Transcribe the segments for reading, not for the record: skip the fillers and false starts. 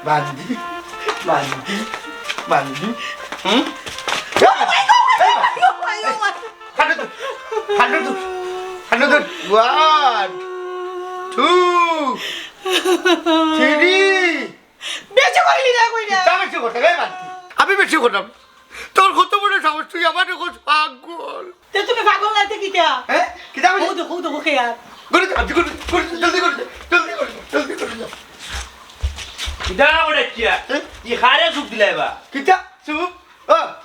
বান্দি বান্দি বান্দি One, two, three. বেঁচে করলি না কইরা বেশি করতে আমি বেশি করলাম তোর কত বড় সাহস তুই আমার পাগল তে তুমি পাগল না তে কিটা হ্যাঁ কিতা ও দেখো খেয়া করে জলদি করে কিটা ওড়াচ্ছিয়া ই খারে সুখ দিলাইবা কিতা চুপ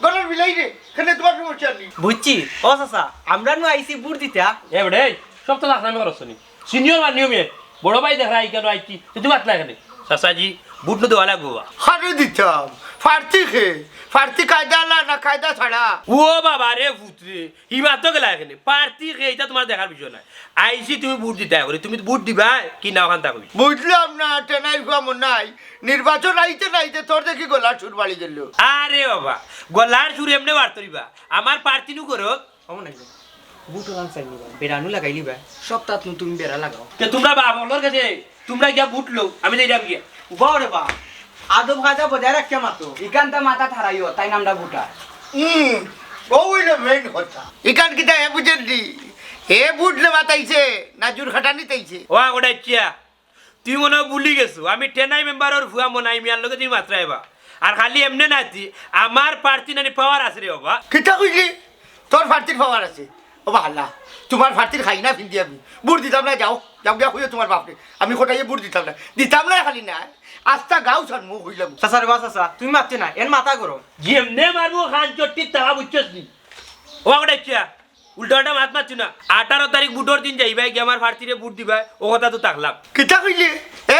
গলার মিলাই রে এখানে তোমার সমস্যা নেই বুঝছি ও চাচা আমরা নু আইছি বুট দিতা এ বড়ে সব তো নাম করছনি সিনিয়র মান নিয়মে বড় ভাই দেখা আই কেন আইছি তুই বাত না এখানে চাচাজি বুট নো দেওয়া লাগবো হারে দিতাম ফার্তি কায়দা না কায়দা ছাড়া ও বাবা রে পুত্রে হিমা তো গেলা এখানে পার্টি এটা তোমার দেখার বিষয় নাই আইসি তুমি বুট দিতে করে তুমি বুট দিবা কি না ওখান থাকবি বুঝলাম না টেনাই মন নাই নির্বাচন আইতে তোর দেখি গলার সুর বাড়ি গেল আরে বাবা গলার সুর এমনি বার তরিবা আমার পার্টি নু করো কেমন আইছো বুট লাগাই নিবা বেড়ানু লাগাই লিবা সপ্তাহ নতুন বেড়া লাগাও তে তোমরা বাবলর কাছে তোমরা গিয়া বুট লো আমি যাইলাম গিয়া বারে বা আদব খাজা বজায় রাখিয়া মাতো ইকান্তা মাথা ঠারাইও তাই নামটা বুটা ওইটা মেইন কথা ইকান কিটা হে বুঝলি হে বুঝলে বাতাইছে না জোর খাটানি তাইছে ও ওড়াচ্ছিয়া তুই মনে হয় ভুলি গেছো আমি টেনাই মেম্বারের ভুয়া মনাই মিয়ার লগে তুমি মাত্রা আইবা আর খালি এমনি নাতি আমার পার্টি নানি পাওয়ার আছে রে বাবা কিটা কইলি তোর ফার্তির পাওয়ার আছে ও আল্লাহ তোমার ফার্তির খাই না ফিন্দি আমি বুট দিতাম না যাও গিয়া হইও তোমার বাপরে আমি কোটাইয়ে বুট দিতাম না খালি না আস্তা গাও ছাড় মুখ হইলাম চাচার বা চাচা তুমি মারতে না এর মাথা গরম যেমনে মারবো খান চট্টির টাকা বুঝছস নি ও ওড়াচ্ছিয়া উল্টা মাত মারছি না 18 তারিখ বুটর দিন যাইবা কি আমার ফার্টিরে বুট দিবা ও কথা তো থাকলাম কিটা কইলি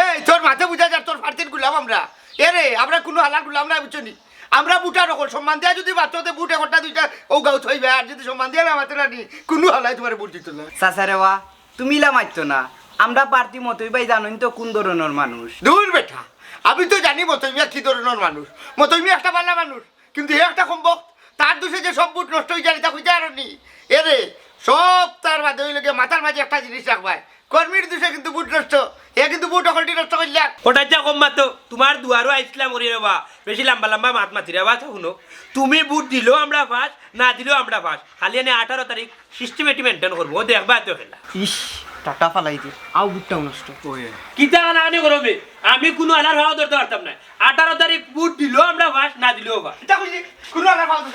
এই তোর মাথা বুঝা যা তোর ফার্তির গুলাম আমরা এরে আমরা কোনো হালার গুলাম না বুঝছনি আমরা বুটা নকল সম্মান দেয়া যদি বাচ্চাতে বুট একটা দুইটা ও গাও থইবে আর যদি সম্মান দেয়া না মাতে রানি কোনো হালাই তোমার বুট দিত না চাচারে বা তুমি লা মারতো না আমরা পার্টি মতই ভাই জানোই তো কোন ধরনের মানুষ দূর বেটা আমি তো জানি মতইমিয়া কি ধরনের মানুষ মতইমিয়া একটা ভালো মানুষ কিন্তু হে একটা সম্ভব তার দোষে যে সব বুট নষ্ট হয়ে যায় তা কইতে আর নি এরে সব তার মাঝে ওই লোকে মাথার মাঝে একটা জিনিস রাখবাই কর্মীর দোষে কিন্তু বুট নষ্ট এ কিন্তু বুট অকলটি নষ্ট করলে ওটা কম মাতো তোমার দুয়ারও আইসলাম ওরে বাবা বেশি লম্বা লম্বা মাত মাতি রে বাবা শুনো তুমি বুট দিলেও আমরা ফার্স্ট না দিলেও আমরা ফার্স্ট খালি এনে 18 তারিখ সিস্টেমেটিক মেনটেন করবো দেখবা তো খেলা ইস টাকা ফালাই দি আও বুটটাও নষ্ট কিতা আনানি করবে আমি কোনো আনার ভাও ধরতে পারতাম না 18 তারিখ বুট দিলেও আমরা ফার্স্ট না দিলেও ফার্স্ট এটা কইলি কোনো আলার ভালো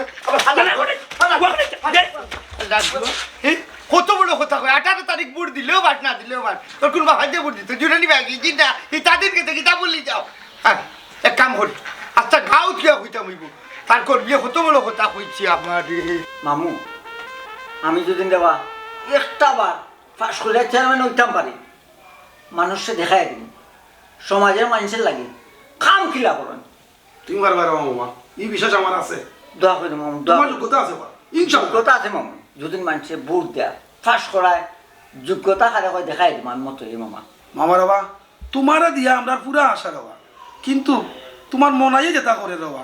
কত বড় কথা কয় 18 তারিখ বুট দিলেও বাট না দিলেও বাট তোর কোনো ভাজ্যে বুট দিতে জুড়ে নিবে কি জিন্দা এই তাদেরকে দেখি তা বললি যাও হ্যাঁ এক কাম করি আচ্ছা গাও কিয়া হইতাম হইব তার করবি কত বড় কথা কইছি আমার মামু আমি যদি দেবা একটা বার ফাঁস করে চেয়ারম্যান হইতাম পারি মানুষকে দেখাই দিন সমাজের মানুষের লাগে খাম খিলা করেন তুমি বারবার মামা এই বিশ্বাস আমার আছে দোয়া করে মামু দোয়া তোমার যোগ্যতা আছে বা ইনশাআল্লাহ যোগ্যতা আছে মামু যদি মানুষে ভোট দেয়া ফাঁস করায় যোগ্যতা খালে করে দেখাই দিম আমি মতো এই মামা মামা বাবা তোমারা দিয়া আমরা পুরা আশা রবা কিন্তু তোমার মনাই যেটা করে রবা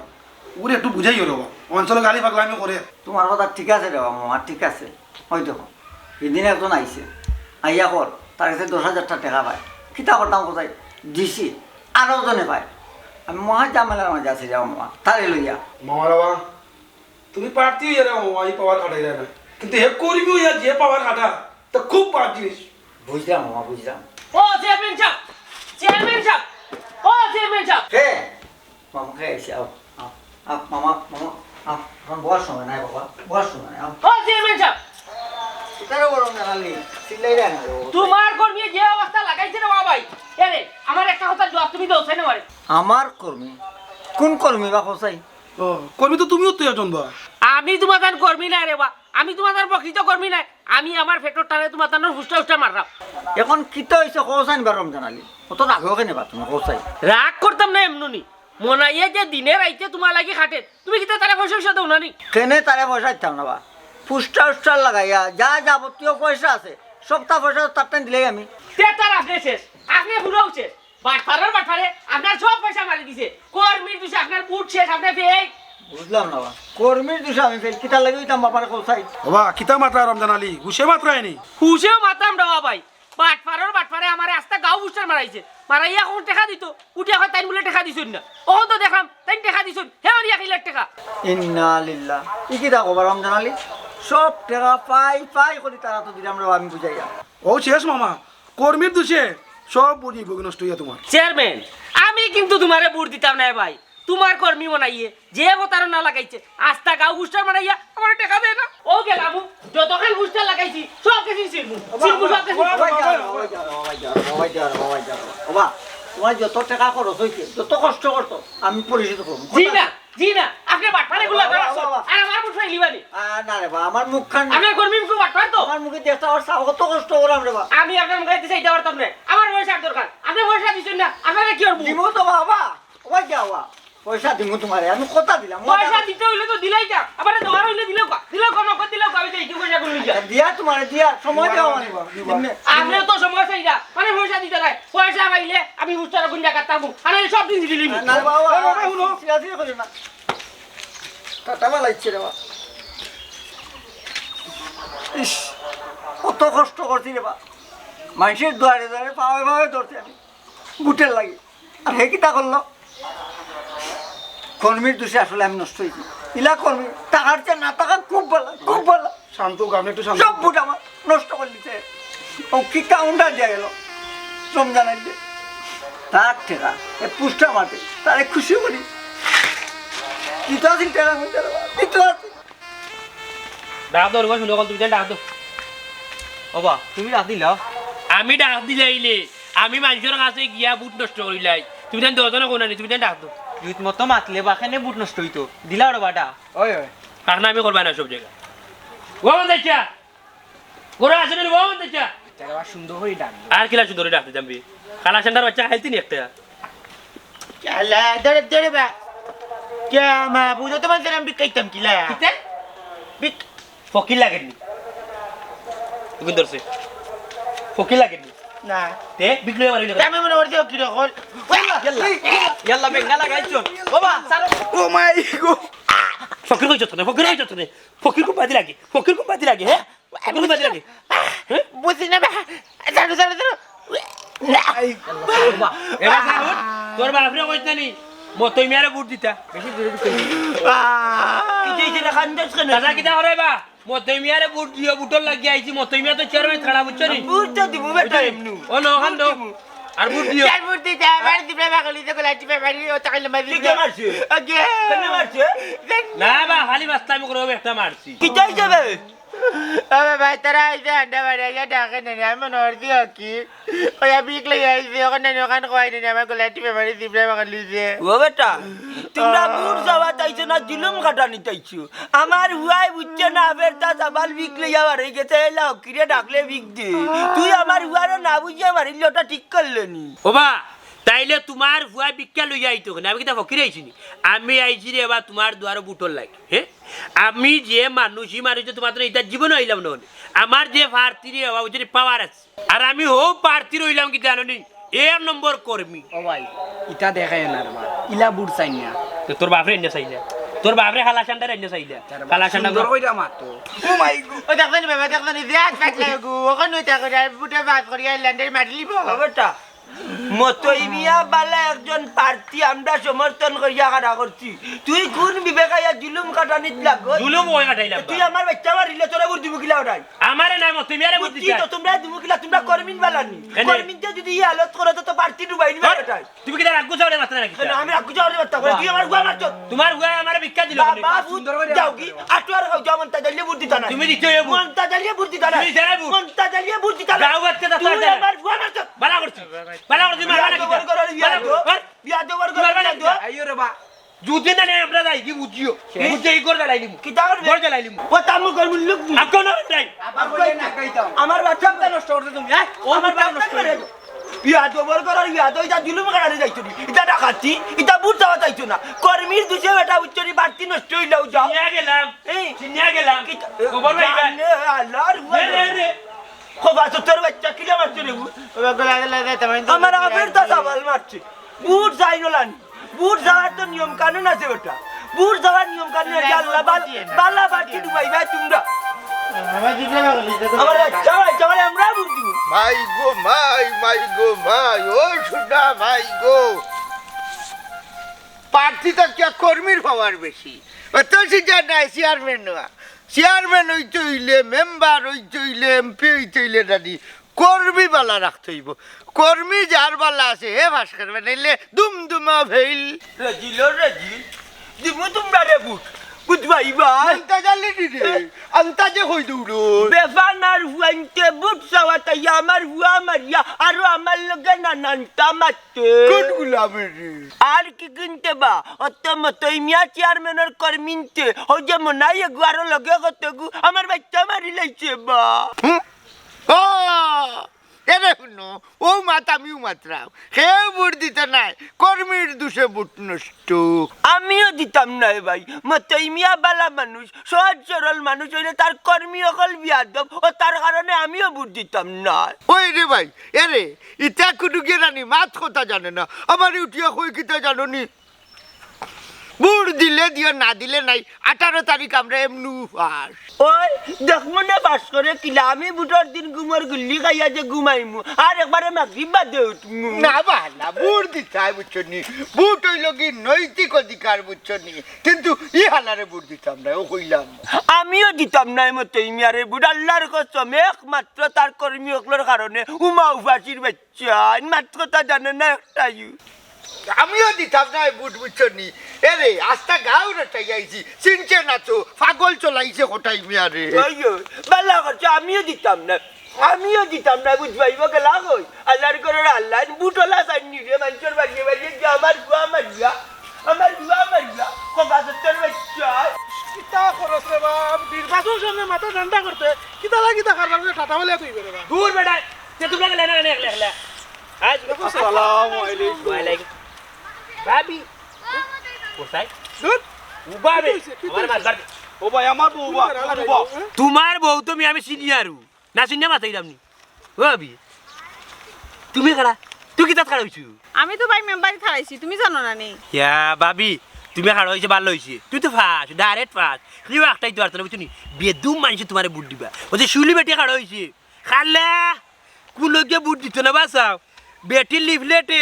ওরে একটু বুঝাইও রবা অঞ্চলে গালি পাগলামি করে তোমার কথা ঠিক আছে রে মামা ঠিক আছে ওই দেখো এদিন একজন আইছে আইয়া কর তার কাছে 10,000 টাকা পায় কিতা করতাম কোথায় দিছি আরও জনে পায় আমি মহা জামেলার মাঝে আছি যাও মামা তারে লইয়া মামা বাবা তুমি পারতি হইয়া রে মামা এই পাওয়ার খাটাই না কিন্তু হে কর্মী হইয়া যে পাওয়ার খাটা তা খুব পার জিনিস বুঝলাম মামা বুঝলাম ও চেয়ারম্যান সাহেব ও চেয়ারম্যান সাহেব হে মামা হে এসে আও আও মামা মামা আও এখন বলার সময় নাই বাবা বলার সময় নাই আও ও চেয়ারম্যান সাহেব এটারও বড় জানালি চিল্লাই দেয় না তোমার কর্মী যে অবস্থা লাগাইছে না বাবা ভাই এরে আমার একটা কথা জবাব তুমি দাও তাই না মারে আমার কর্মী কোন কর্মী বা কোসাই ও কর্মী তো তুমিও তো একজন বা আমি তোমার কর্মী নাই রে বা আমি তোমার প্রকৃত কর্মী নাই আমি আমার পেটর টানে তোমার হুস্টা মারলাম এখন কিতো হইছে কোসাই নিবা রমজান আলী অত রাখো কেন বা তুমি কোসাই রাগ করতাম না এমনি মনাইয়ে যে দিনে রাইতে তোমার লাগি খাটে তুমি কি তারা পয়সা দাও না নি কেনে তারে পয়সা দিতাম না বা ফুস্টার উস্টার লাগাইয়া যা যাবতীয় পয়সা আছে সবটা পয়সা তার টাইম দিলেই আমি তার আপনি শেষ আপনি পুরো শেষ বাটফারে আপনার সব পয়সা মারি দিছে কর্মীর দিছে আপনার বুট শেষ আপনি ফেক বুঝলাম না বা কর্মীর দিছে আমি ফেল কিতা লাগি হইতাম বাবার কোসাই বাবা কিতা মাত্রা রমজান আলী হুশে মাত্রায় নি হুশেও মাতাম রে ভাই বাটফারে আমারে আস্তা গাও বুস্টার মারাইছে মারাইয়া কোন টাকা দিত উঠিয়া হয় তাই বলে টাকা দিছুন না ও তো দেখলাম তাই টাকা দিছুন হে মারিয়া কিলার টাকা ইন্না লিল্লাহ ই কি দেখো রমজান আলী সব টাকা পাই করে তারা তো দিলাম রে আমি বুঝাইয়া ও শেষ মামা কর্মীর দোষে সব বুঝি নষ্ট হইয়া তোমার চেয়ারম্যান আমি কিন্তু তোমারে ভোট দিতাম না ভাই তোমার কর্মী বানাইয়ে যে অবতার না লাগাইছে আস্তা গাঁও গুস্টার বানাইয়া আমার টাকা দেয় না ও গেলাম যতক্ষণ গুস্টার লাগাইছি সব কিছু সিরমু সব কিছু বাবা তোমার যত টাকা খরচ হয়েছে যত কষ্ট করতো আমি পরিশোধ করবো জি না আপনি বাটপারে গুলা করাছ আর আমার মুখ ফাইলি বানি না রে বা আমার মুখ খান আপনার কর্মী মুখ বাটপার তো আমার মুখে দেখতে আর সাহ কত কষ্ট করলাম রে বা আমি আপনার মুখে দিতে চাইতে পারতাম না আমার পয়সা দরকার আপনি পয়সা দিছেন না আপনারা কি করব দিমু তো বাবা ওই যাওয়া পয়সা দিমু তোমারে আমি কথা দিলাম পয়সা দিতে হইলে তো দিলাই যা আবার দোকান হইলে দিলেও নকদ দিলেও আমি যাই কি পয়সা করলি যা দিয়া তোমারে দিয়া সময় দেওয়া মানে আপনি তো সময় চাই যা মানে পয়সা দিতে নাই পয়সা পাইলে আমি উচ্চারণ গুন্ডা কাটতাম আর সব দিন দিলি না বাবা শুনো সিরাজি করি না টাটা লাগছে রে বা ইস কত কষ্ট করছি রে বা মানুষের দুয়ারে দুয়ারে পাওয়া ধরছি আমি বুটের লাগে আর হে কিতা করলো কর্মীর দোষে আসলে আমি নষ্ট হয়েছি ইলা কর্মী টাকার চেয়ে না টাকা খুব ভালো শান্ত আপনি একটু শান্ত সব বুট আমার নষ্ট করে দিতে ও কি কাউন্টার দিয়ে গেল রমজানের দিয়ে তার টাকা এ পুষ্টা মাঠে তারে খুশি করি দিতে আসিন টাকা মধ্যে দিতে আসিন ডাক দো রুমা শুনো তুমি ডাক দো ওবা তুমি রাখ দিলাও আমি ডাক দিলাইলে আমি মানুষের কাছে গিয়া বুট নষ্ট করিলাই তুমি দেন দোজনে কোনা নি তুমি দেন ডাক দো জুত মতো মাতলে বাখানে বুট নষ্ট হইতো দিলা ওর বাটা ওই ওই কারণ আমি করবা না সব জায়গা ও দেখছা গোরা আসেন ও দেখছা তারা সুন্দর হয়ে ডাক আর কিলা সুন্দর ডাকতে যাবি কালা সেন্টার বাচ্চা খাইতি নি একটা চালা দরে বা কে মা বুঝো তো মানে আমি বিকাইতাম কিলা কিতে বিক ফকির লাগেনি তুমি ধরছে ফকির লাগেনি না তে বিকলে মারি না আমি মনে করছি কি রকম ইয়াল্লা বেঙ্গা লাগাইছো বাবা সারো ও মাই গো ফকির কই চতনে ফকির কো বাদি লাগে হ্যাঁ ফকির কো বাদি লাগে হ্যাঁ বুঝি না বা জানো বাবা এরা সাউট তোর বাপরে কইছ না নি মতই মেরে বুট দিতা বেশি দূরে দিতে কি যেই না খান্দাস কেন দাদা কিটা করে বা মতই মেরে বুট দিও বুটর লাগি আইছি মতই মেয়ে তো চেয়ারম্যান খাড়া বুঝছো নি বুঝতে দিব বেটা এমনু ও নো খান দো আর বুট দিও চার বুঝতে যা বাড়ি দিবে বাগলি তো লাইটি পে বাড়ি ও তাকলে মারি কে মারছে আগে কেন মারছে না বা খালি মাস্তামি করবে একটা মারছি কি যাই যাবে আবে ভাই তারা আইছে আন্ডা বাড়ি আইয়া ডাকে না আমি মনে করছি কি ওই বিক লাগি আইছে ওখানে ওখানে কই না আমাকে লাইটি পে বাড়ি দিবে বাগলি যে ও বেটা তোমরা বুড় যাওয়া চাইছো না জুলুম কাটানি চাইছো আমার হুয়াই বুঝছে না আবের তা জাবাল বিকলে যাওয়ার হয়ে গেছে এলা কিরে ডাকলে বিক দে তুই আমার হুয়ারে না বুঝিয়ে মারিলি ওটা ঠিক করলেনি ওবা তাইলে তোমার ভুয়া বিক্কা লইয়া আইতো না আমি কিটা ফকির আইছি নি আমি আইছি রে এবার তোমার দুয়ারে বুটর লাগে হ্যাঁ আমি যে মানুষই তোমার তো এটা জীবন হইলাম না আমার যে প্রার্থীর ওই পাওয়ার আছে আর আমি হো প্রার্থী রইলাম কি জানো নি 1 নম্বর কর্মী ও ভাই ইটা দেখাই না রে মা ইলা বুট চাই না তো তোর বাপরে এনে চাইলে তোর বাপরে খালা সান্ডার এনে চাইলে খালা সান্ডার সুন্দর কইরা মাতো ও মাই গড ও দেখনি বাবা দেখনি জিয়াত পাকলে গো ওখানে তো করে বুটে বাস করিয়া ল্যান্ডের মারি লিব ও বেটা মতই মিয়া বালা একজন প্রার্থী আমরা সমর্থন করিয়া কাটা করছি তুই কোন বিবেকাইয়া জুলুম কাটানিত লাগো জুলুম ওই কাটাইলাম তুই আমার বাচ্চা মারিলে তোরা বুদ্ধি বুকিলা ওটাই আমারে নাই মত তুমি আরে বুদ্ধি বুদ্ধি তো তোমরা দিমুকিলা তোমরা কর্মিন বালানি এনে। কর্মিনতে যদি ই হালত করে তো পার্টি ডুবাই নিবে ওটাই তুমি কি রাগ গুছাও রে মাথা নাকি না আমি রাখু যাওয়ার কথা বলে তুই আমার গুয়া মারছ তোমার গুয়া আমারে ভিক্ষা দিল বাবা সুন্দর করে যাও কি আটুয়ার খাও যাও মনতা জালিয়ে বুদ্ধি দানা তুমি দিছো এ বুট। মনতা জালিয়ে বুদ্ধি দানা তুমি জানা বুট। মনতা জালিয়ে বুদ্ধি দানা গাও বাচ্চা দাও তুই আমার গুয়া মারছ বালা করছি মারবা নাকি বিয়া দেওয়ার করে আইও রে বা জুতে না নে আমরা যাই কি বুঝিও বুঝে এই করে লাইলি কি দাও করে লাইলি ও তামু করমু লোক আকো না নাই আবার কইলে না কইতাম আমার বাচ্চাটা নষ্ট করতে তুমি হ্যাঁ ও আমার বাচ্চা নষ্ট করে বিয়া দেওয়ার করে বিয়া তো এটা জুলুম কাটারে যাইছো এটা ডাকাতি এটা বুট যাওয়া যাইছো না কর্মীর দুছে বেটা উচ্চরি বাড়তি নষ্ট হইলাও যাও নিয়া গেলাম এই নিয়া গেলাম খবর পাইবা আল্লাহর রে রে খবর তো তোর বাচ্চা কিলা মারছে রে আমার আবের তা সাবাল মারছে বুট যাইনো লানি বুট যাওয়ার তো নিয়ম কানুন আছে বেটা বুট যাওয়ার নিয়ম কানুন আছে আল্লাহ বালা বাড়তি ডুবাই ভাই তোমরা আমার বাচ্চা আমরা বুট দিব মাই গো মাই গো মাই ও সুদা মাই গো প্রার্থী তো কে কর্মীর পাওয়ার বেশি তো সিটা নাই চেয়ারম্যান হইতে হইলে মেম্বার হইতে হইলে এমপি হইতে হইলে দাদি কর্মী বালা রাখতে হইব কর্মী যার বালা আছে হে ভাস করবে নাইলে দুমদুমা ভেইল রাজিল দিব তোমরা রে বুট বুঝবাই ভাই আন্তা জানলি রে আন্তাজে হই দৌড়ো বেফানার হুয়াইতে বুট চাওয়া তাই আমার হুয়া মারিয়া আর আমার লগে নানানটা মারতে কোন গুলামের রে আর কি কিনতে বা অত মতই মিয়া চেয়ারম্যানের কর্মীনতে ও যে মনাই এগুয়ার লগে কত গু আমার বাচ্চা মারি লাইছে বা ও এরে শুনো ও মাতামিও মাত্রাও কেউ বুট দিতে নাই কর্মীর দুষে বুট নষ্ট আমিও দিতাম না ভাই মতই মিয়া বালা মানুষ সহজ সরল মানুষ হইলে তার কর্মী অকল বিয়াদব ও তার কারণে আমিও ভোট দিতাম না ওই রে ভাই এরে ইটা কুটুকে রানি মাত কথা জানে না আমার উঠিয়া কই কিতা জানো নি বুট দিলে দিও না দিলে নাই 18 তারিখ আমরা এমনু পাস ওই দেখ মনে বাস করে কিলা আমি বুটর দিন ঘুমর গুল্লি খাইয়া যে ঘুমাইমু আর একবারে মাগরিব বাদে উঠমু না বালা বুট দিতে হয় বুঝছো নি বুট হইল কি নৈতিক অধিকার বুঝছো নি কিন্তু ই হালারে বুট দিতাম না ও কইলাম আমিও দিতাম না মতই মিয়ারে বুট আল্লাহর কসম একমাত্র তার কর্মী অকলের কারণে উমা উপাসির বাচ্চা মাত্র কথা জানে না একটাই আমিও দিতাম না বুট বুঝছো নি এরে আস্তা গাও রটাই আইছি চিনছে না তো পাগল চলাইছে কোটাই মিয়ারে বালা করছে আমিও দিতাম না বুঝবাইব গেলা কই আল্লাহর করে আল্লাহ বুটলা সাইনি রে মানুষের বাড়িয়ে বাড়িয়ে যে আমার গুয়া মারিয়া কবা সত্তর বাচ্চা কিতা খরচ রে বাপ নির্বাচন সামনে মাথা ঠান্ডা করতে কিতা লাগি দেখার মানে ঠাটা হলে তুই বেরে বাপ দূর বেটা তে তোমরা গেলে না একলা আজ আসসালামু আলাইকুম ওয়ালাইকুম ভাবি কোথায় দুধ উবাবে আমার মারবার ও ভাই আমার বউ তোমার বউ তুমি আমি সিনিয়রু না সিনিয়র মাথায় দামনি ভাবি তুমি খাড়া তুই কি তাত খাড়া হইছু আমি তো ভাই মেম্বারই থারাইছি তুমি জানো না নি ইয়া ভাবি তুমি খাড়া হইছে ভালো হইছে তুই তো ফাস ডাইরেক্ট ফাস তুই একটাই তো আর বুঝছনি বেদুম মানুষ তোমারে বুট দিবা ও যে শুলি বেটি খাড়া হইছে খালা কুলকে বুট দিত না বাসাও বেটি লিফলেটে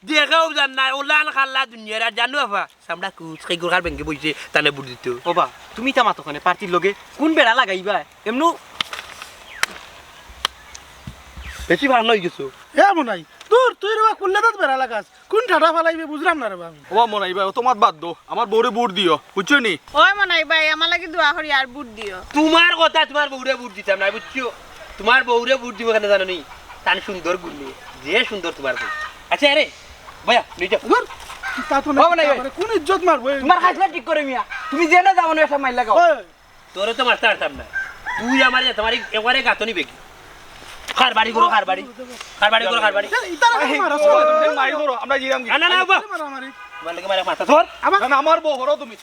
দেখাও জান না ওলান খাল্লা দুনিয়ার আর জানো আফা সামডা কুচ খাই গোর বেঙ্গে বইছে তানে বুট দিত ওবা তুমি তা মাতো খানে পার্টির লগে কোন বেড়া লাগাইবা এমনু বেশি ভালো হয়ে গেছো এ মনাই দূর তুই রে কোন দাঁত বেড়া লাগাস কোন ঠাটা ফালাইবে বুঝলাম না রে বাপ ও মনাই ভাই তোমার বাদ দো আমার বউরে বুট দিও বুঝছো নি ওই মনাই ভাই আমার লাগি দোয়া করি আর বুট দিও তোমার কথা তোমার বউরে বুট দিতাম না বুঝছো তোমার বউরে বুট দিব কেন জানো নি তান সুন্দর গুলি যে সুন্দর তোমার বউ আচ্ছা আরে ভাইয়া নিয়ে যাও দূর কিতা তো না মানে কোন ইজ্জত মারবো তোমার হাসলা ঠিক করে মিয়া তুমি যে না যাও না একটা মাইল লাগাও তোরে তো মারতে পারতাম না তুই আমার তোমার একবারে গাতনি বেগি খার বাড়ি করো খার বাড়ি ইতা মারছ তুমি মারি ধরো আমরা জিরাম না না বাবা মারি তোমার লাগে মারা মারতা তোর না আমার বউ হরো তুমি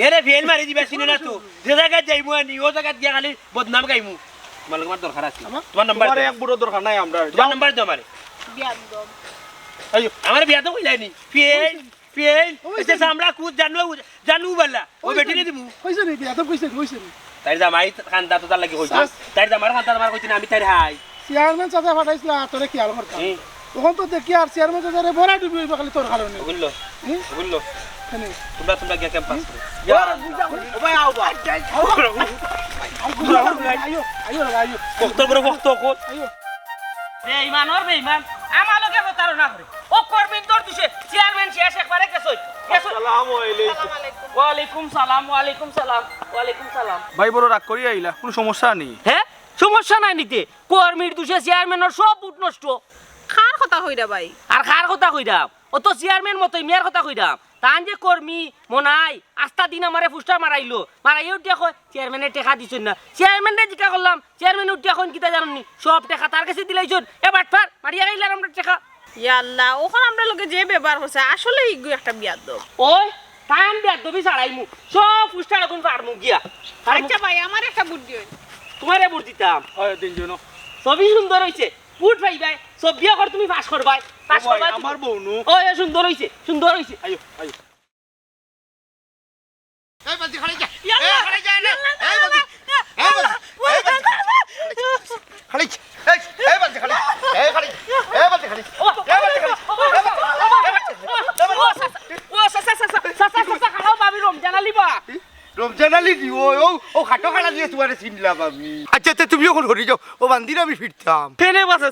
এরে ফেল মারি দিবা চিনি না তো যে জায়গায় যাইবো নি ও জায়গায় গিয়া খালি বদনাম গাইমু তোমার লাগে মার দরকার আছে তোমার নাম্বার তোমার এক বুড়ো দরকার নাই আমরা তোমার নাম্বার দাও আমারে বিয়াদব আইও আমার বিয়া তো কইলানি ফেল এসে সামরা কুদ জানু বলা ও বেটি নে দিমু কইছে নি বিয়া তো কইছে নি তাই জামাই খান্দা তো তার লাগে কইছো তাই জামার খান্দা তোমার কইছি না আমি তাই হাই চেয়ারম্যান চাচা ফাটাইছিল তোরে কি আল করতাম তখন তো দেখি আর চেয়ারম্যান চাচারে বড়া ডুবি হইবা খালি তোর কারণে বুঝলো তোমরা গিয়া ক্যাম্পাস করো ও ভাই আও বা আইও কত করে কত কত বেঈমান ওর বেঈমান আমার লগে প্রতারণা করে ও কর্মী তোর দিছে চেয়ারম্যান শেষ একবারে গেছই আসসালামু আলাইকুম ওয়ালাইকুম সালাম ভাই বড় রাগ করি আইলা কোনো সমস্যা নেই হ্যাঁ সমস্যা নাই নিতে কর্মীর দুষে চেয়ারম্যানের সব বুট নষ্ট খার কথা কইরা ভাই আর কার কথা কইরাম ও তো চেয়ারম্যান মতই মেয়ের কথা কইরাম তান যে কর্মী মনাই আস্তা দিন আমারে ফুস্টার মারাইলো মারাই উঠিয়া কয় চেয়ারম্যানের টেকা দিছেন না চেয়ারম্যানের জিজ্ঞা করলাম চেয়ারম্যান উঠিয়া কন কিতা জানেননি সব টেকা তার কাছে দিলাইছুন এবার ফার মারিয়া গেলাম আমরা টেকা ইয়া আল্লাহ ওখন আমরা লগে যে ব্যবহার করছে আসলে ইগু একটা বিয়াদব ওই টাইম দেখ দবি ছাড়াইমু সব ফুস্টার এখন পারমু গিয়া আচ্ছা ভাই আমার একটা বুট দিও তোমারে বুট দিতাম হয় তিনজন সবই সুন্দর হইছে বুট ভাই ভাই সব বিয়া কর তুমি পাস করবাই পাস করবাই আমার বউ নু ওই সুন্দর হইছে আইও আইও এই বাদি খালি যা ইয়াল্লা, এই খালি যা না ইয়াল্লা, এই বাদি এই বাদি খালি এই বালতি খালি এই খালি এই বালতি খালি এই বালতি খালি রমজান আলিবা রমজান আলী দি ও খাটো খালা দিয়ে তোমারে চিনলাম আমি আচ্ছা আচ্ছা তুমি যখন হরি যাও ও বান্দির আমি ফিরতাম ফেনে বাসে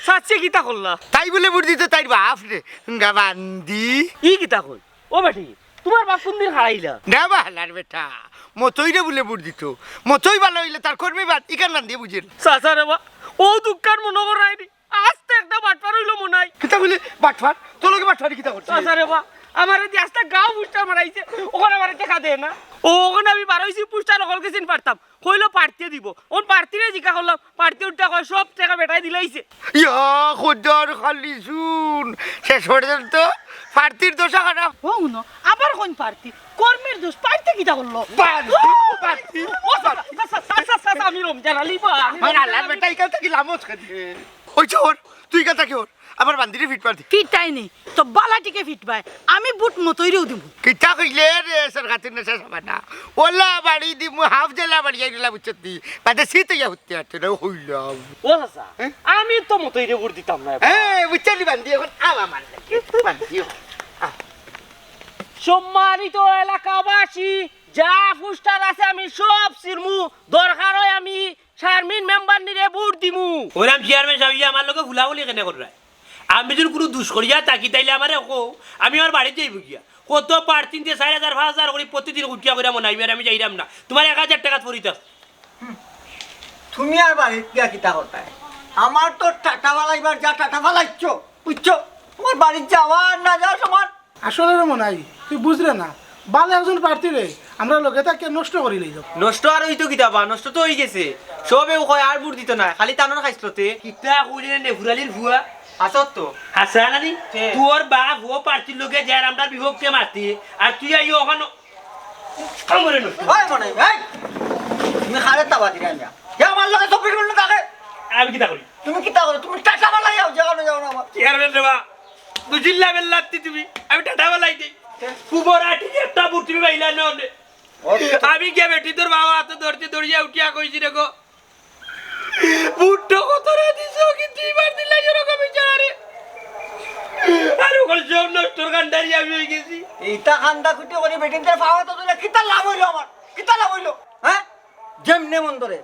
সাচ্ছে কিতা করলা তাই বলে বুড়ি দিতে তাই বাপ রে গা বান্দি ই কিতা কই ও বেটি তোমার বাপ কোন দিন হারাইলা না বাহালার বেটা মতই রে বলে বুড়ি দিত মতই ভালো হইলে তার কর্মী বাদ ইকান বান্দিয়ে বুঝেন চাচা রে বা ও দুঃখার মনে করাইনি আজ তো একটা বাটপার হইলো মনে হয় কিতা বলে বাটফার তোর লোকে বাটফারি কিতা করছিস চাচা রে বা আমার এই আজটা গাঁও পুষ্টার মারাইছে ওখানে আমার দেখা দেয় না ওখানে আমি বারোইছি পুষ্টার অকল গেছিন পারতাম কইলো পারতে দিব ওন পারতিরে জিকা করলাম পারতে উঠটা কয় সব টাকা বেটাই দিলাইছে ইয়া খোদার খালি শুন শেষ হয়ে যান তো পার্টির দোষা খারাপ ও উনো আবার কোন পার্টি কর্মের দোষ পার্টি কিটা করলো পার্টি ও চাচা আমি রমজান আলী বা মানে আল্লাহর বেটা ইকান থাকি লামোজ খাতে ওই চোর তুই কান থাকি ওর আবার বান্দিরে ফিট পারতি ফিটটাই নেই তো বালাটিকে ফিটবাই আমি বুট মতইরেও দিব কিতা কইলে রে সরকার নেশা সাবানা ওলা বাড়ি দিমু হাফ জেলা বাড়ি আইলা বুঝতি বাদে শীত ইয়া হতে আতে না হইলাম ও চাচা আমি তো মতই রে ভোট দিতাম না বুঝলি বান্দি এখন আবা মান লাগে বান্দি সম্মানিত এলাকাবাসী যা পুষ্টার আছে আমি সব সিরমু দরকার হয় আমি শারমিন মেম্বার নিরে ভোট দিমু ওরাম চেয়ারম্যান সাহেব আমার লোকে ফুলাফুলি কেন করে আমি যদি কোনো দুষ করিয়া তাকি তাইলে আমার আমি আমার বাড়িতে যাইব গিয়া কত পার্টিতে 4,000 5,000 করে প্রতিদিন উঠিয়া করে মনে হইবে আর আমি যাইরাম না তোমার 1,000 টাকা ফরিতাস তুমি আর বাড়ির গিয়া কিতা করতাই আমার তো টাটা বালাইবার যা টাটা বালাইছ বুঝছো তোমার বাড়ির যাওয়ার না যাওয়ার সমান আসলে রে মনাই তুই বুঝলে না ভালো একজন প্রার্থী রে আমরা লোকে তাকে নষ্ট করি লই যাব নষ্ট আর হইতো কিতাবা নষ্ট তো হয়ে গেছে সবে কয় আর বুট দিত না খালি টানন খাইছলতে কিতা কইলে নে ফুরালির ভুয়া আসত তো হাসানানি তোর বাপ ও পার্টির লোকে যার আমরা বিভক্তি মারতি আর তুই আইও ওখানে আমরে নষ্ট ওই মনে এই তুমি খালে তাবা দিরা না কে আমার লগে চব্বিশ ঘন্টা থাকে আমি কিতা করি তুমি কিতা করো তুমি টাটা বালাই যাও জানো যাও না আমার চেয়ারম্যান রে বা বুঝিল্লা বেল্লাতি তুমি আমি টাটা বলাই দেই কুবরাটি একটা বুট তুমি বাইলা না আমি কে বেটি তোর বাবা হাতে ধরতে দড়িয়া উঠিয়া কইছি রে গো বুট্টো কত রে দিছো কিন্তু এবার দিলা এরকম বিচারে আর ওগুলো সব নষ্টর কান্ডারি আমি হয়ে গেছি এইটা খান্দা কুটি করে বেটিনদের পাওয়া তো তুই কিতা লাভ হইলো আমার কিতা লাভ হইলো হ্যাঁ যেমনে মন ধরে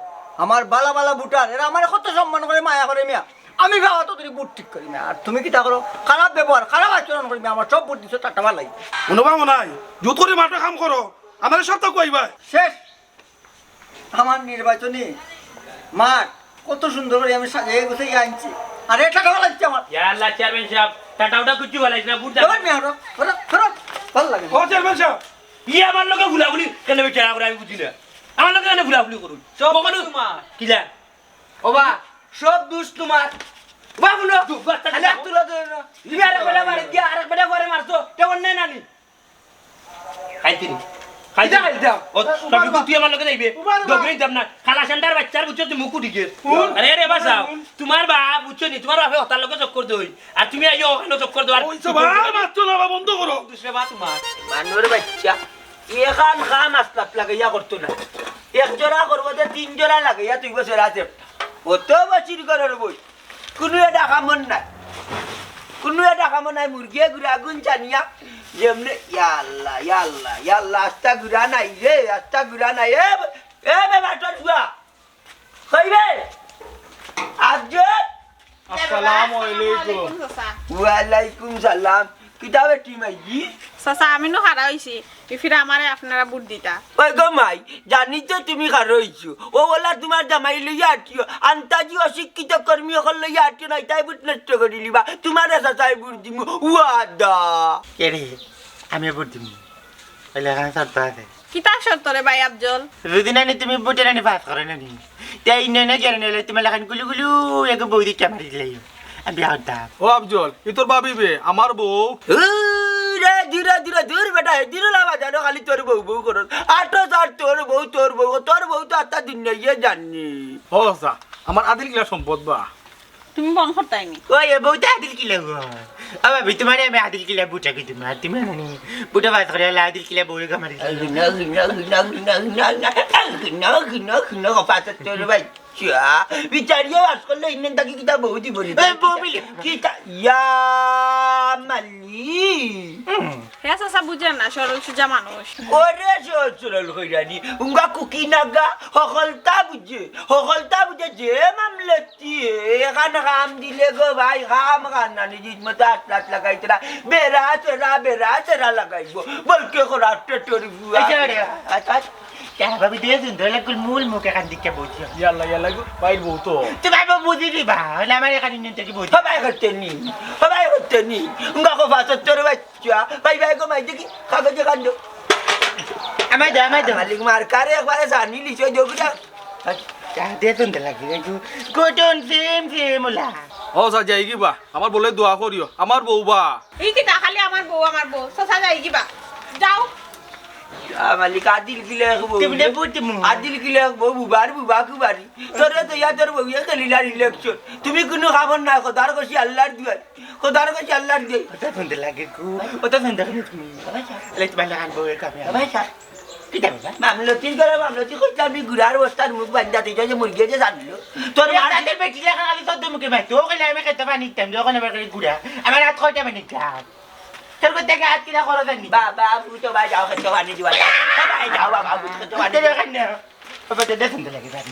আমার বালা বালা বুটার এরা আমার কত সম্মান করে মায়া করে মিয়া আমি ভাবা তো তুই বুট ঠিক করি না আর তুমি কিতা করো খারাপ ব্যবহার খারাপ আচরণ করি আমার সব বুট দিছো টাটা বালাই মনোবা মনাই যত করে মাঠে কাম করো আমার সপ্তাহ কইবা শেষ আমার নির্বাচনী মাঠ কত সুন্দর করে আমি সাজিয়ে গুছিয়ে আনছি আর এটা টাকা লাগছে আমার ইয়া আল্লাহ চেয়ারম্যান সাহেব টাটা ওটা কিছু বলাইছ না বুট এবার মেয়ে হলো ভালো লাগে ও চেয়ারম্যান সাহেব ই আমার লোকে ভুলাভুলি কেন বিচারা করে আমি বুঝি না আমার লোকে কেন ভুলাভুলি করুন সব কখনো তোমার কিলা ওবা সব দুষ তোমার বাবুলো খালি হাত তুলো ধরো তুমি আরেক বেলা মারি দিয়া আরেক বেলা করে মারছো কেমন নাই নানি খাইতিনি খাইতা খাইতা ও সবই তুই আমার লোকে যাইবে দগরে দাম না খালা সেন্টার বাচ্চার বুঝছো তুই মুকু দিকে আরে রে বাসাও তোমার বাপ বুঝছো নি তোমার বাপে হতার লোকে চক্কর দই আর তুমি আইও ওখানে চক্কর দাও আর ওইসব আর মারতো না বা বন্ধ করো দুসরে বা তোমার মানুষের বাচ্চা এখান খাম আসলাপ লাগাইয়া করতো না এক জোড়া করবো যে 3 জোড়া লাগাইয়া তুই বছর আছে অত বছর করার বই কোনো এটা কামন নাই কোনো এটা কামন নাই মুরগি ঘুরে আগুন জানিয়া যেমনি ইয়াল্লা আস্তা ঘুরা নাই রে আস্তা ঘুরা নাই এ বেবাটর বুয়া কইবে আজর আসসালামু আলাইকুম ওয়ালাইকুম সালাম কিতাবে টিম আইজি চাচা আমি নো হারা হইছি ফিরে আমারে আপনারা বুট দিতা ওই গো মাই জানি তো তুমি খার হইছো ও বলা তোমার জামাই লইয়া আটিও আন্তাজি অশিক্ষিত কর্মী হল লইয়া আটিও নাই তাই বুট নষ্ট করি লিবা তোমার চাচাই বুট দিমু ওয়াদা এরে আমি বুট দিমু এলে এখানে শর্ত আছে কিতা সত্তরে ভাই আফজল যদি না তুমি বুটের আনি পাস করে না নি তাই ইনে জেনে নিলে তুমি লেখান গুলু গুলু এক বৌদি ক্যামেরা দিলাই আমি আউটা ও আফজল ই তোর ভাবি বে আমার বউ রে ধীরে দূর বেটা দিরু লাবা জানো খালি তোর বউ করো আটো সার তোর বউ তো আত্মা দুনিয়া জানি হসা আমার আদিল কিলা সম্পদ বা তুমি বন করতাইনি ওই বউটা আদিল কি লাগো আবার তোমার আমি আদিল কি লাগু বুটা কি তুমি মানে বুটা পাস করে আদিল কি লাগু বউরে ক্যামেরা না কথা তোর ভাই বাচ্চা বিচারিয়ে বাস করলে ইন্ডিয়ান তাকে কিতা বহু দিব কিতা ইয়া মালি হে চাচা বুঝেন না সরল সোজা মানুষ ওরে সরল হইরানি উঙ্গা কুকি নাগা সকলতা বুঝে যে মামলতি এখানে কাম দিলে গো ভাই কাম কান্নানি জিত মতো আটলাট লাগাইতে না বেড়া চেরা লাগাইব বলকে করা টেটরি বুয়া ভাবি দিয়ে সুন্দর লাগল মূল মুখে এখান দিকে বলছি ইয়াল্লা ইয়াল্লা বাইর বউ তো তুমি ভাই বুঝি দিবা হলে আমার এখানে নিতে কি বলছি সবাই করতে নি উঙ্গা কো ফাসত্তর বাচ্চা ভাই গো মাই দেখি কাগজে কান্দ আমায় দে মালিক মার কারে একবারে জানি লিছো যোগটা দিয়ে সুন্দর লাগছে গোটন সেম ওলা ও সাজা ইগিবা আমার বলে দোয়া করিও আমার বউ বা এই কি খালি আমার বউ চাচা যাই কিবা যাও মালিক আদিল কিলে তুমি বুঝতে আদিল কিলে বুবা কুবারি তোরে তো ইয়া তোর বউয়া খেলিলার ইলেকশন তুমি কোনো খবর না খোদার কইছি আল্লাহর দুয়ার দিয়ে ওটা সুন্দর লাগে ওটা সুন্দর তুমি তোমার লাগান বউয়ের কামে কি দেবে মামলতি কইতে আমি গুড়ার বস্তার মুখ বান্ধা দিতে যে মুরগি যে জানলো তোর তাদের বেটি লেখা খালি সদ্য মুখে ভাই তো গেলে আমি খেতে পানি নিতাম যখন আমার গুড়া আমার হাত কয়টা মানে নিতাম তোর কোথা থেকে হাত কিনা খরচ আনি বাবা বুঝো ভাই যাও খেতে পানি দিবা ভাই যাও বাবা বুঝতে পানি বাবা তো দেখুন তো লাগে বাড়ি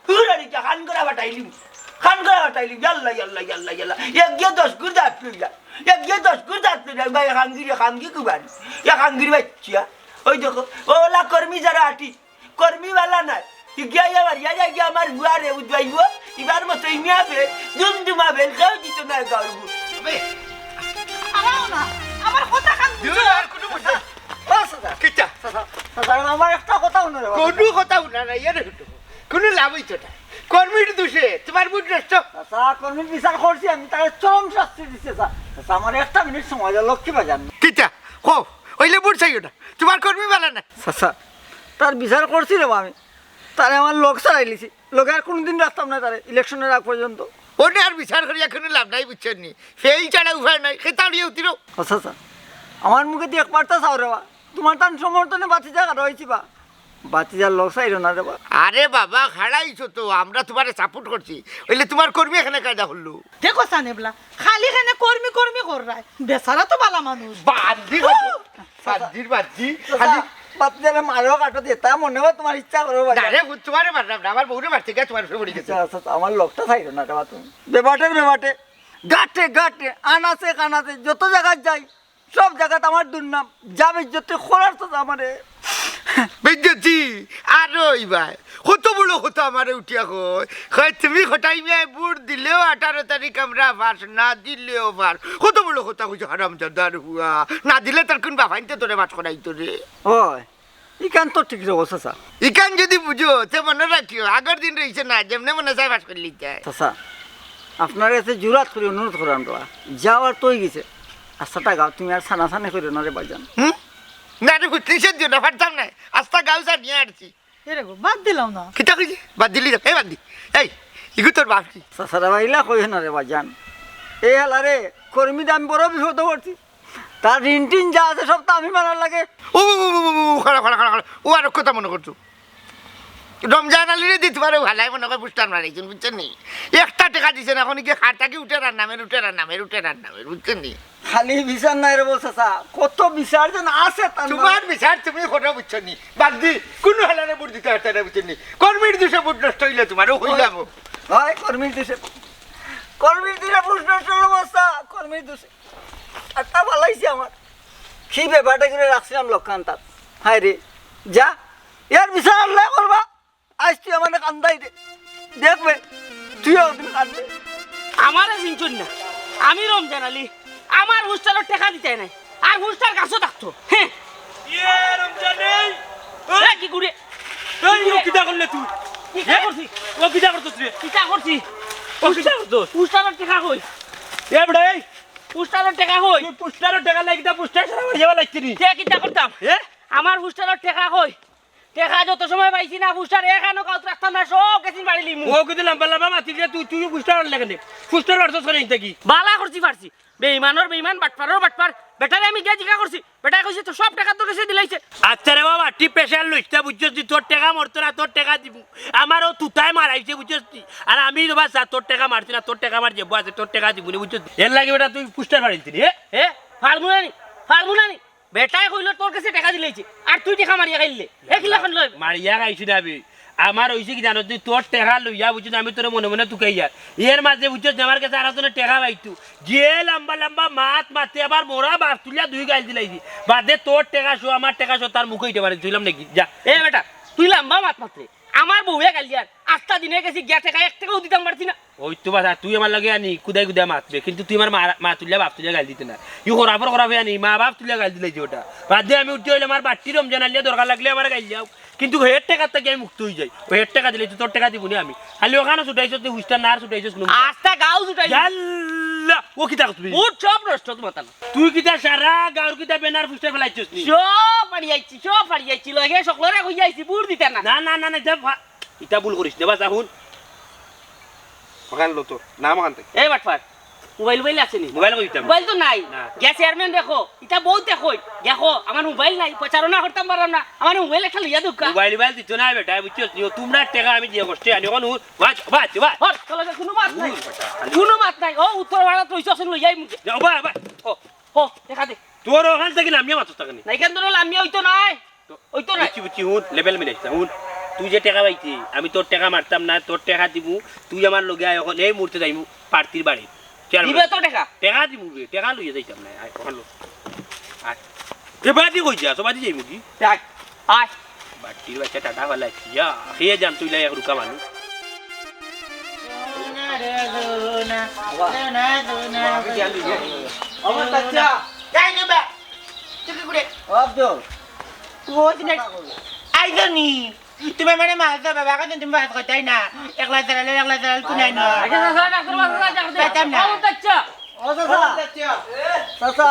হুরারি যা খান করা বাটাইলি ইয়াল্লা এক গিয়ে 10 গুরদাত লইয়া ভাই খাঙ্গি কুবানি এক খাঙ্গির বাচ্চা ওই দেখো ওলা কর্মী যারা আটি কর্মীওয়ালা নাই গিয়া ইয়া আমার গুয়ারে উদ্বাইব এবার মতো ইমিয়াবে দুমদুমাবে কেউ দিত না গাউরবু আমার কথা কান আমার একটা কথা শুনে কোনো কথা উঠা নাই কোনো লাভ হইতো না কর্মীর দোষে তোমার বুট নষ্ট কর্মীর বিচার করছি আমি তাকে চরম শাস্তি দিচ্ছে আমার একটা মিনিট সময় দেয় লক্ষ্মী বাজার কিটা কো ওইলে বুট চাইও না তোমার কর্মী বালা না তার বিচার করছি রে আমি তারে আমার লোক ছাড়াই লিছি লোকে আর কোনোদিন রাখতাম না তারে ইলেকশনের আগ পর্যন্ত ওনে আর বিচার করিয়া কোনো লাভ নাই বুঝছেন নি সেই ছাড়া উপায় নাই সে তাড়িয়ে উঠিল আমার মুখে দিয়ে একবারটা চাও রে তোমার তার সমর্থনে বাতিজা রয়েছি বা বাতিজার লোক চাইল না রে আরে বাবা খাড়াইছো তো আমরা তোমারে সাপোর্ট করছি ওইলে তোমার কর্মী এখানে কায়দা হলো দেখো সানেবলা খালি খানে কর্মী কর রায় বেচারা তো বালা মানুষ বাদ্দি খালি বাতিজারে মারো কাটো দিয়ে তা মনে হয় তোমার ইচ্ছা করো আরে তোমারে মারলাম না আমার বউরে মারতে গিয়ে তোমার পড়ে গেছে আমার লোকটা চাইল না রে তুমি বেবাটে গাটে আনাচে কানাচে যত জায়গায় যাই সব জায়গাতে আমার দুর্নাম যাবে যত খোলার তো আমারে বেজ্জতি আর ভাই কত বড় কথা আমারে উঠিয়া কয় তুমি হঠাই মেয়ে বুট দিলেও 18 তারিখ আমরা পাস না দিলেও পার কত বড় কথা কইছো হারাম জাদার হুয়া না দিলে তার কোন বাবাইতে তোরে বাট করাইতো রে ওই ইকান তো ঠিক রে চাচা ইকান যদি বুঝো তে মনে রাখিও আগের দিন রইছে না যেমনে মনে চাই বাস করলি যায় চাচা আপনার কাছে জুরাত করে অনুরোধ করাম যাওয়ার তো গেছে আস্তাটা গাও তুমি আর ছানাছানি করে না রে ভাইজান না রে বুঝতেছেন জন্য পারতাম না আস্তা গাউসা নিয়ে আসছি এরে গো বাদ দিলাম না কিতা কইছি বাদ দিলি এই বাদ দি এই ইগু তোর বাপি চাচারা ভাইলা কই না রে ভাইজান এই হালারে কর্মী দাম বড় বিপদ করছি তার ঋণ টিন যা আছে সব তো আমি মানার লাগে ও খাড়া ও আর কথা মনে করছো রমজান আলীরে দিতে পারে ভালাই মনে করে পুষ্টার মারাইছেন বুঝছেন নি একটা টাকা দিচ্ছেন এখন কি খাটাকে উঠে নামের বুঝছেন নি খালি বিচার নাই রে চাচা কত বিচার যেন আছে তোমার বিচার তুমি কথা বুঝছেন নি বাদ দি কোনো হালারে বুট দিতে পারতে না বুঝছেন নি কর্মীর দোষে বুট নষ্ট হইলে তোমারও হয়ে যাবো হয় কর্মীর দোষে বুট নষ্ট হলো অবস্থা কর্মীর দোষে একটা ভালাইছি আমার কি ব্যাপারটা করে রাখছিলাম লক্ষান্তার হায় রে যা এর বিচার আল্লাহ করবা আজ তুই আমার কান্দাই দে দেখবে তুইও ওদিন কাঁদবে আমার চিনচুন না আমি রমজান আলী আমার হুস্টারের টাকা দিতে নাই আর হুস্টার কাছেও থাকতো হ্যাঁ কি করে কিতা করলে তুই কিটা করছি ও কিতা করছিস রে কিটা করছি ও কিতা করছিস হুস্টারের টাকা কই এ বড় এই হুস্টারের টাকা কই তুই পুস্টারের টাকা লাগিতা পুস্টার সারা হয়ে যাবা লাগছিস কে কিটা করতাম আমার হুস্টারের টাকা কই টাকা যত সময় পাইছি না হুস্টার এখানো কাউত রাখতাম না সব গেছিন বাড়ি লিমু ও কিন্তু লম্বা মাতি দিয়ে তুই পুস্টার লাগে পুস্টার অর্থ করে কি বালা করছি পারছি বেঈমানের বেঈমান বাটপারের বাটপার বেটারে আমি গিয়ে জিজ্ঞাসা করছি বেটা কইছে তো সব টাকা তোর কাছে দিলাইছে আচ্ছা রে বাবা টি পেশার লইতে বুঝছিস তুই তোর টাকা মরতো না তোর টাকা দিব আমারও তুতায় মারাইছে বুঝছিস তুই আর আমি বাবা তোর টাকা মারছি না তোর টাকা আমার জেবু আছে তোর টাকা দিব না বুঝছিস এর লাগে বেটা তুই পুস্টার মারিস এ ফার্মুলানি বেটায় কইল তোর কাছে টাকা দিলাইছে আর তুই টাকা মারিয়া খাইলে একলাখন লই মারিয়া খাইছি না আমি আমার হয়েছে কি জানো তুই তোর টেকা লইয়া বুঝছিস আমি তোর মনে মনে তুকাইয়া এর মাঝে বুঝছিস আমার কাছে আর তোর টেকা পাইতু যে লম্বা লম্বা মাত মাতে আবার মোরা বাপ তুলিয়া দুই গাইল দিলাইছি বাদে তোর টেকা শো আমার টেকা শো তার মুখে হইতে পারে তুইলাম নাকি যা এ বেটা তুই লম্বা মাত মাত্রে আমার বউয়ে গালি আর 8টা দিনে গেছি গিয়া টাকা 1 টাকাও দিতাম পারছি না ওই তো বাবা তুই আমার লাগে আনি কুদাই কুদাই মাতবে কিন্তু তুই আমার মা তুলিয়া বাপ তুলিয়া গাল দিতে না ইউ খরাফর খরাফে আনি মা বাপ তুলিয়া গাল দিলাইছি ওটা বাদে আমি উঠতে হইলে আমার বাট্টি রমজান আলিয়া দরকার লাগলে আমার গাইল যাও কিন্তু হেড টাকার থেকে আমি মুক্ত হয়ে যাই ওই হেড টাকা দিলে তোর টাকা দিবনি আমি খালি ওখানে ছুটাইছ তুই হুস্টার না আর ছুটাইছ আস্তা গাও জুটাই জাল্লা ও কিতা করছিস উঠ সব নষ্ট তোমার তানা তুই কিতা সারা গাঁর কিতা বেনার ফুস্টার ফেলাইছিস নি সব পাড়ি আইছি লগে সকলরে কই আইছি বুড় দিতে না না না না না যা ইটা ভুল করিস না বাস এখন ওখান লো তোর নাম ওখান থেকে এই বাটফার মোবাইল আছে নি মোবাইল কই দিতাম মোবাইল তো নাই না। গ্যাস চেয়ারম্যান দেখো এটা বহুত দেখো আমার মোবাইল নাই প্রচারণা করতাম পারলাম না আমার মোবাইল একটা লইয়া দুকা মোবাইল দিত না বেটা বুঝছিস নি তোমরা টাকা আমি দিয়ে কষ্ট আনি এখন বাচ বাচ বাচ হট চলে কোনো মাত নাই ও উত্তর ভারত রইছস লইয়াই মুকে যাও বা বা হো দেখা দে তোর ওখান থেকে নামিয়ে মাত্র টাকা নেই নাই কেন ধরল আমি হইতো নাই হইতো নাই বুঝছি বুঝছি হুন লেভেল মিলাইছ হুন তুই যে টাকা পাইতি আমি তোর টাকা মারতাম না তোর টাকা দিব তুই আমার লগে আয় এখন এই মুহূর্তে যাইমু পার্টির বাড়ি দিবে তো টাকা টাকা দিব রে টাকা লইয়া যাইতাম না আয় ওখান লো আয় এ বাদি কই যা সবাই যাইমু কি দেখ আয় বাটির বাচ্চা টাটা ফেলাইছি ইয়া খেয়ে যাম তুই লাই রুকা মানুষ আমার বাচ্চা যাই নেবা তুই কি করে আব্দুল আইজনি তুমি মানে মাছ যাবে বাবা কিন্তু তুমি মাছ খাইতাই না একলা চালালে কুনাই না আচ্ছা দাদা ডাক্তার বাবা যাইতাম না। আচ্ছা ও চাচা চাচা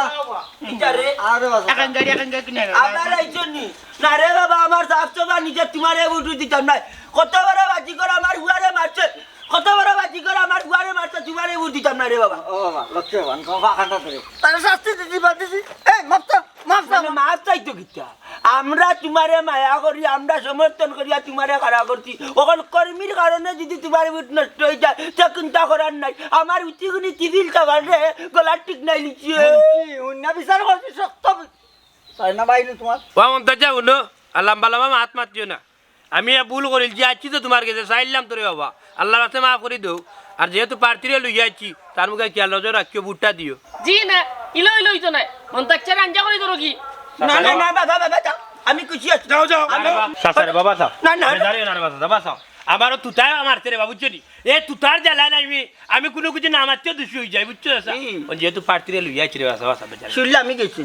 ইটারে আরে বাবা এখন গাড়ি কুনাই আমার আইছনি না রে বাবা আমার সাফ সবা নিজে তোমারে বুটু দিতাম না কত বড় বাজি করে আমার হুয়ারে মারছে কত বড় বাজি করে আমার হুয়ারে মারছে তোমারে বুট দিতাম না রে বাবা ও বাবা লক্ষ্যবান কমা খান্ডা করে তার শাস্তি দিতে পারতেছি এই মাপতা মাফ চাইতো কিতা আমরা তোমারে মায়া করি আমরা সমর্থন করিয়া তোমারে খাড়া করছি ওখান কর্মীর কারণে যদি তোমার বুট নষ্ট হয়ে যায় তা চিন্তা করার নাই আমার উচিগুনি চিবিল চাবার রে গলার ঠিক নাই লিখিয়ে অন্য বিচার করছি শক্ত তাই না বাইনি তোমার বামন তো যাও নো আর লম্বা লম্বা মাত মাতিও না আমি ভুল করিল যে আছি তো তোমার কাছে চাইলাম তোরে বাবা আল্লাহর কাছে মাফ করে দেও আর যেহেতু পার্টিরে লইয়া আছি তার মুখে খেয়াল নজর রাখিও বুটটা দিও জি না ইলো হইতো না মন তাচ্চার আঞ্জা করে ধরো কি না না না বাবা বাবা যাও। আমি খুশি আছি যাও যাও সাসারে বাবা সাও না, না। দাঁড়িয়ে না বাবা বাবা সাও আমারও তুতায় মারতে রে বাবু বুঝছি এ তুতার জ্বালা নাই আমি কোনো কিছু না মারতেও দোষী হয়ে যাই বুঝছো যেহেতু পার্টিরে লইয়া আছি রে বাবা বাবা বেচারা শুনলে আমি গেছি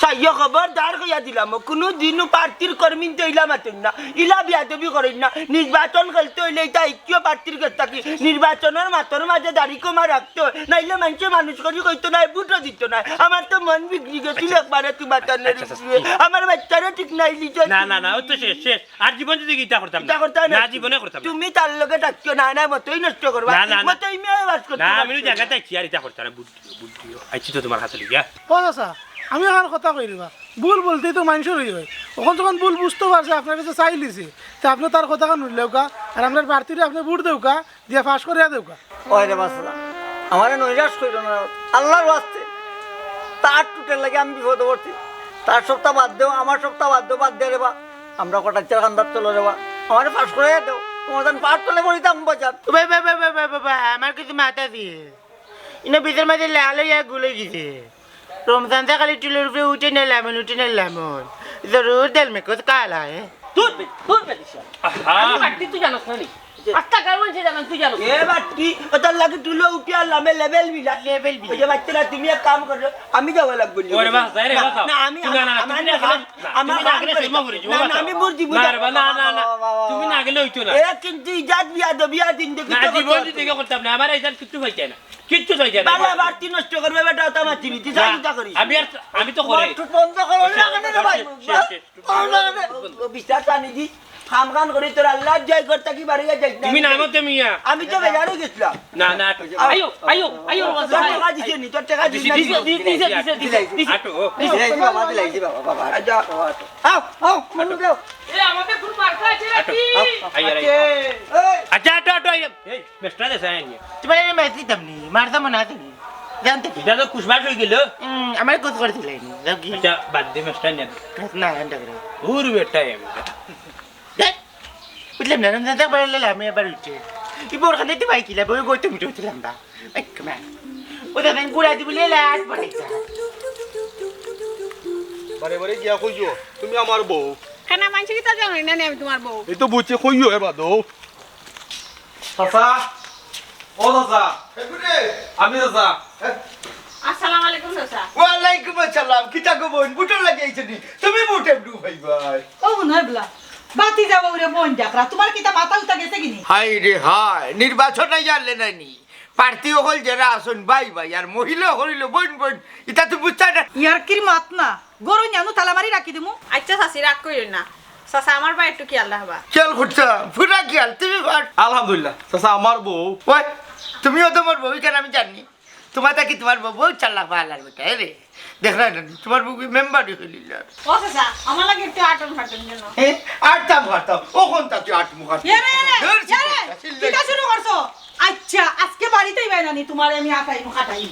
সাইয় খবর দাঁড় কইয়া দিলাম কোনো দিনও পার্টির কর্মী তৈলা মাতেন না ইলা বিয়াদবি করেন না নির্বাচন খেলতে হইলে এটা ঐক্য পার্টির কাছে থাকি নির্বাচনের মাতর মাঝে দাড়ি কমা রাখতো নাইলে মানুষে মানুষ করি কইতো না বুটও দিত না আমার তো মন বিগড়ি গেছিল একবারে তোমার আমার বাচ্চারা ঠিক নাই লিখে না না না ও তো শেষ শেষ আর জীবন যদি গীতা করতাম এটা করতে না জীবনে করতাম না। তুমি তার লগে ডাকিও না না মতই নষ্ট করবা না, না, না। মতই মেয়ে বাস করতে না আমি জায়গাতে আছি আর এটা করতাম না বুদ্ধি আইছি তো তোমার হাতে লিয়া ও চাচা আমি এখন কথা কই দিবা ভুল বলতেই তো মানুষের হয়ে হয় ওখান যখন ভুল বুঝতে পারছে আপনার কাছে চাই লিছে তা আপনি তার কথা কান উঠলেওকা আর আপনার প্রার্থীরা আপনি ভোট দেউকা দিয়ে ফাঁস করিয়া দেউকা ওই রে বাসলা আমারে নৈরাশ কইল না আল্লাহর ওয়াস্তে তার টুটের লাগে আমি বিপদে পড়ছি তার সপ্তাহ বাদ দেও আমার সপ্তাহ বাদ দিয়ে রেবা আমরা কটা চার কান্দার চলে রেবা আমারে পাস করে দেও তোমাদের পাট তলে পড়িতাম বাজার বাবা আমার কিছু মাথা দিয়ে ইনো ভিতর মাঝে লাল হইয়া গুলে গেছে রমজান খালি চুলের উপরে উঠে নিলাম জরুর দেল মে কুছ কালা है দূর বেদিস আমি পার্টি তুই জানোস না নি আস্তা কারণ যে জানান তুই জানোস এ বাটি ওটার লাগে তুলো উঠে আলামে লেভেল বিলা লেভেল বি ওই যে বাচ্চারা তুমি এক কাম করো আমি যাওয়া লাগবে না। ওরে বাস যাই রে বাস না আমি না না তুমি না গেলে আমার তুমি না গেলে সেমা করে যাও না, আমি বুঝি না রে না না না তুমি না গেলে হইতো না এ কিন্তু ইজাত বিয়া দবিয়া দিন দেখি না জীবন যদি করতাম না আমার এইখান কিছু হইছে না কিচ্ছু চাই না বালা বাড়তি নষ্ট করবে বেটা তা মাছি নিতে চাই চিন্তা করিস আমি তো করে বন্ধ করো না কেন রে ভাই বিশ্বাস আনি দি কাম কান করি তোর আল্লাহ জয় করতে কি বাড়ি যাই তুমি নামতে মিয়া আমি তো বেজার হয়ে গেছিলাম না না আইও আইও আইও তোর টাকা দিছে নি তোর টাকা দিছে আটো দিলাইছি বাবা দিলাইছি বাবা আচ্ছা আও আও মনু দাও এ আমাকে খুব মারকা আছে নাকি আইয়া আচ্ছা আটো আটো এই বেস্টা দে সাইন তোমার এনে মাছ দিতাম নি মারতাম না তুমি জানতে কি এটা তো কুশবাস হয়ে গেল আমার কোচ করেছিলেন যাও কি আচ্ছা বাদ দে বেস্টা নিয়ে না ঘন্টা করে ওর বেটা এম বুঝলাম না রমজান থাক বেড়ে আমি এবার উঠে কি বোর খানে তুই ভাই কিলা বই গইতে মিটে উঠলাম না কমা ও দেখেন গুড়া দি বলে লাট পড়েছে বারে বারে গিয়া কইও তুমি আমার বউ কেন মানছি কি তা জানো না আমি তোমার বউ এই তো বুঝছে কইও এ বাদো চাচা ও চাচা আমি চাচা আসসালামু আলাইকুম চাচা ওয়ালাইকুম আসসালাম কিতা গো বোন বুটল লাগিয়েছে নি তুমি বুটে ডু ভাই ভাই ও নয় বলা বাতি যাবো রে বোন ডাকরা তোমার কিতা মাথা উঠা গেছে কিনি হাই রে হাই নির্বাচন জানলে নাইনি প্রার্থী হল যারা আসুন ভাই ভাই আর মহিলা হইল বোন বোন এটা তো বুঝতে না ইয়ার কির মাত না গরু জানু তালামারি রাখি দিমু আচ্ছা চাচি রাগ করিও না চাচা আমার বা একটু খেয়াল রাখবা চল খুঁজছা ফুরা গিয়াল তুমি ভাট আলহামদুলিল্লাহ চাচা আমার বউ ওই তুমিও তোমার বউ কেন আমি জানি তোমার কি তোমার বউ বহুত চাল লাগবা আল্লাহর বেটা রে দেখ না তোমার বউ মেম্বারই হইল ও চাচা আমার লাগে একটু আটন ফাটন যেন আটতাম ফাটতাম ওখন তা তুই আট মুখ কিতা শুরু করছো আচ্ছা আজকে বাড়িতেই বাইনানি তোমার আমি আটাই খাটাই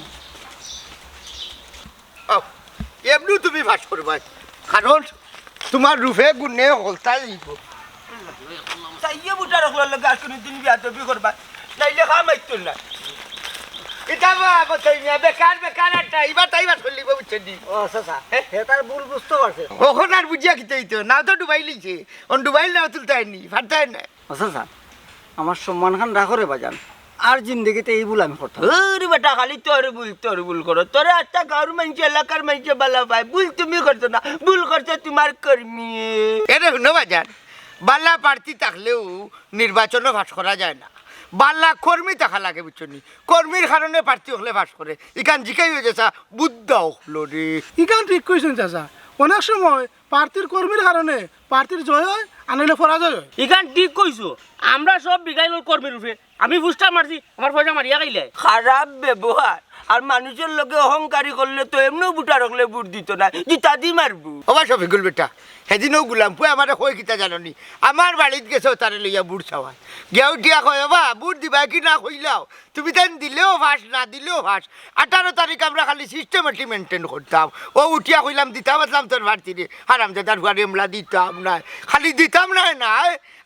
এমনি তুমি ভাস করবা কারণ তোমার রূপে গুণে হলতা দিব চাইয়ে বুটা রাখলো লাগে আর কোন দিন বিয়া তো বি করবা নাইলে খামাইতো না এটা বাবা তুই বেকার বেকার একটা এবার চলিব বুঝছেন ও চাচা হে তার ভুল বুঝতে পারছে ওখন আর বুঝিয়া খেতেই তো নাও তো ডুবাই লিছে অন ডুবাইল নাও তুলতে হয়নি ফাটতে হয় না ও চাচা আমার সম্মান খান রাখো রে বাজান আর জিন্দগিতে এই ভুল আমি করতাম ওরে বেটা খালি তোর ভুল করো তোরে একটা গাঁর মানুষ এলাকার মানুষ ভালো পায় ভুল তুমি করছো না ভুল করছো তোমার কর্মী এরে শুনো বাজার বাল্লা প্রার্থী থাকলেও নির্বাচনও ভাস করা যায় না বাল্লা কর্মী থাকা লাগে বুঝছনি কর্মীর কারণে প্রার্থী হলে ভাস করে ইখান জিকাই হয়ে গেছে বুদ্ধ হলো রে ইকান ঠিক কইছেন চাচা অনেক সময় প্রার্থীর কর্মীর কারণে প্রার্থীর জয় হয় আনাইলে পরাজয় হয় ইখান ঠিক কইছো আমরা সব বিগাইল কর্মীর রূপে আমি ফুস্টা মারছি আমার পয়সা মারিয়া গাইলে খারাপ ব্যবহার আর মানুষের লোকে অহংকারী করলে তো এমনিও বুটা রাখলে বুট দিত না জিতা দি মারবো অবা শফিকুল বেটা সেদিনও গুলাম পুয়ে আমার কই কিতা জাননি আমার বাড়িত গেছেও তারে লইয়া বুট চাওয়ায় গিয়া উঠিয়া কয় বা বুট দিবা কি না কইলাও তুমি তাই দিলেও ভাস না দিলেও ভাস 18 তারিখ আমরা খালি সিস্টেমেটিক মেনটেন করতাম ও উঠিয়া কইলাম দিতাম আসলাম তোর ভাড়তিরে হারাম দাদার ঘরে এমলা দিতাম না খালি দিতাম না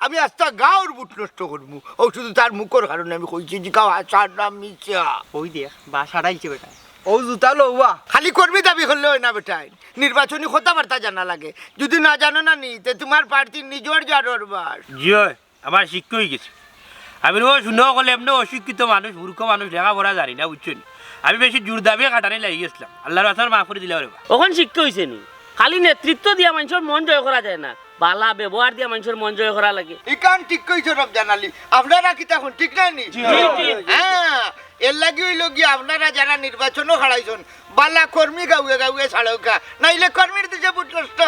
আমি আস্তা গাঁর বুট নষ্ট করবো ও শুধু তার মুখর কারণে আমি কইছি যে গাও আসার নাম মিশা ওই দেখ বা সারাইছে বেটা ও জুতা লওয়া খালি কর্মী দাবি করলে হয় না বেটাই নির্বাচনী কথাবার্তা জানা লাগে যদি না জানো না নি তে তোমার প্রার্থীর নিজের জানোর বাস জয় আমার শিক্ষা হয়ে গেছে আমি ও শুনে গেলে এমনি অশিক্ষিত মানুষ মূর্খ মানুষ লেখাপড়া জানি না বুঝছো নি আমি বেশি জোর দাবিয়ে কাটানি লাগি গেছিলাম আল্লাহর আসার মাফ করে দিলে ওখান শিক্ষা হয়েছে নি খালি নেতৃত্ব দিয়া মানুষের মন জয় করা যায় না বালা ব্যবহার দিয়া মানুষের মন জয় করা লাগে ইকান ঠিক কইছো রমজান আলী আপনারা কি তখন ঠিক নাই নি হ্যাঁ এর লাগি হইল গিয়ে আপনারা যারা নির্বাচনও হারাইছেন বালা কর্মী গাউয়ে গাউয়ে ছাড়াও নাইলে কর্মীর দিকে বুট নষ্ট